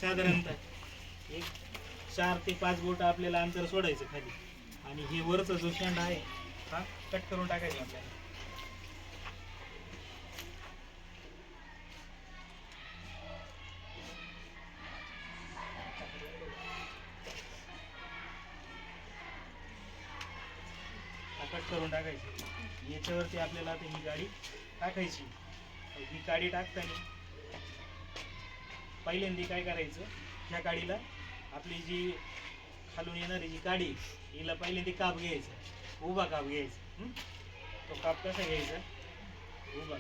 साधारणतः एक 4 ते 5 बोट आपल्याला अंतर सोडायचं खाली आणि हे वरचा जो शेंडा आहे हा कट करून टाकायचा आपल्याला. कट करून टाकायची. याच्यावरती आपल्याला आता ही गाडी टाकायची. ही गाडी टाकताना पहिल्यांदा काय करायचं, ह्या गाडीला आपली जी खालून येणारी जी गाडी हिला पहिल्यांदा काप घ्यायचा, उभा काप घ्यायचा. तो काप कसा घ्यायचा, उभा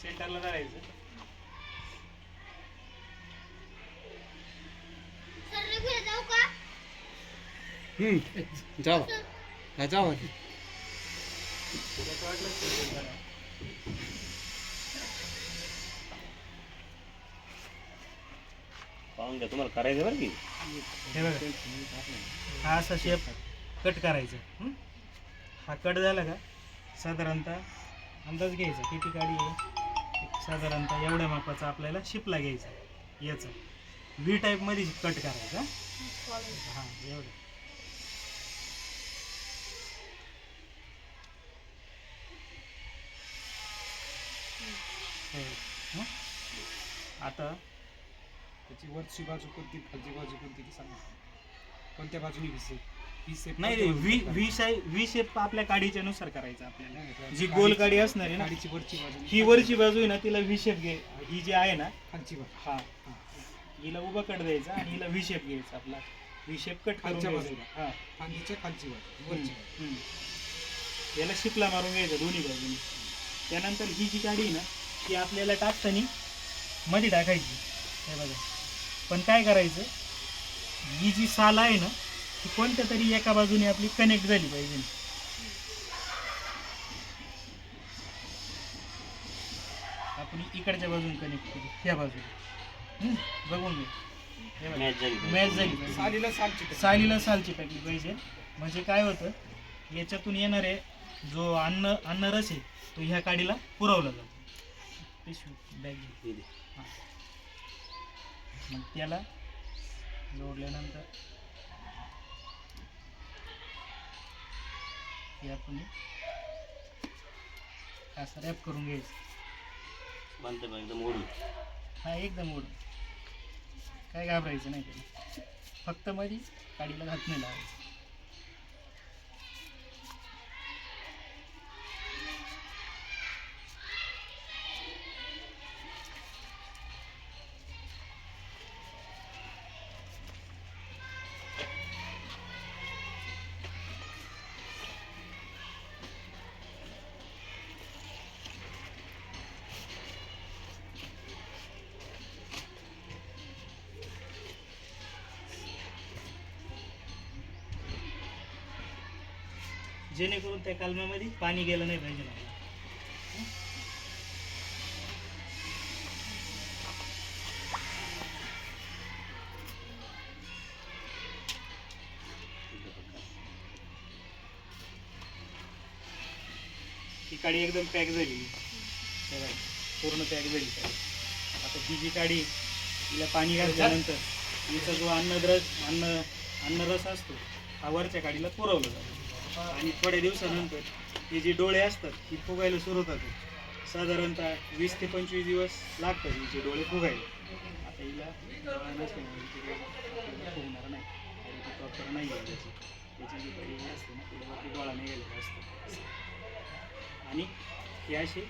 सेंटरला धरायचं. जाऊ जाऊ पाहून घ्या, तुम्हाला करायचं बरं की. हे बघा, हा असा शेप कट करायचा. हा कट झाला का साधारणतः अंदाज घ्यायचा किती गाडी आहे. साधारणतः एवढ्या मापाचा आपल्याला शिपला घ्यायचा. याचा व्ही टाईप मध्ये कट करायचा. हा एवढं. आता त्याची वरची बाजू कोणती, खालची बाजू कोणती ती सांगा. कोणत्या बाजूने नाही व्ही शेप आपल्या काडीच्या नुसार करायचा आपल्याला. जी गोल काडी असणार आहे ना, गाडीची वरची बाजू, ही वरची बाजू आहे ना, तिला व्ही शेप घे. ही जी आहे ना खालची बाजू, हा हिला उभा कट द्यायचा आणि हिला व्ही शेप घ्यायचा. आपला व्ही शेप कट खालच्या करून बाजूला. हा खांदीच्या खालची बाजू, वरची बाजू. याला शिपला मारून घ्यायचा दोन्ही बाजूने. त्यानंतर ही जी गाडी आहे ना, ती आपल्याला टाकताना मध्ये टाकायची. हे बघा, पण काय करायचं, ही जी साल आहे ना ती कोणत्या तरी एका बाजूने आपली कनेक्ट झाली पाहिजे. आपण इकडच्या बाजूने कनेक्ट केली, ह्या बाजूने. बघून घे, मॅच झाली पाहिजे. सालीला साल चिटकली पाहिजे. म्हणजे काय होतं, याच्यातून येणारे जो अन्न रस आहे तो ह्या काडीला पुरवला जातो. बॅग मग त्याला जोडल्यानंतर हे आपण असं रॅप करून घ्यायचं. एकदम ओढून. हा एकदम ओढून, काय घाबरायचं नाही त्याला. फक्त मध्ये काडीला हात नाही लावायचं. जेणेकरून त्या कलमामध्ये पाणी गेलं नाही पाहिजे. ही काडी एकदम पॅक झाली, पूर्ण पॅक झाली. आता ही जी काडी हिला पाणी घातल्यानंतर हिचा जो अन्नरस असतो हा वरच्या काडीला पुरवला जातो. आणि थोड्या दिवसानंतर हे जे डोळे असतात ही फुगायला सुरू होतात. साधारणतः 20 ते 25 दिवस लागतात हिचे डोळे फुगायला. आता हिला डोळा नसल्यामुळे फुगणार नाही, कारण ती प्रॉपर नाही आहे त्याची जी काही असते ना त्याच्यावरती डोळा नाही गेलेला असतो. आणि हे असे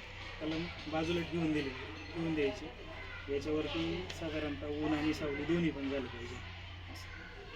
कलम बाजूला ठेवून द्यायचे. याच्यावरती साधारणतः ऊन आणि सावली दोन्ही पण झालं पाहिजे.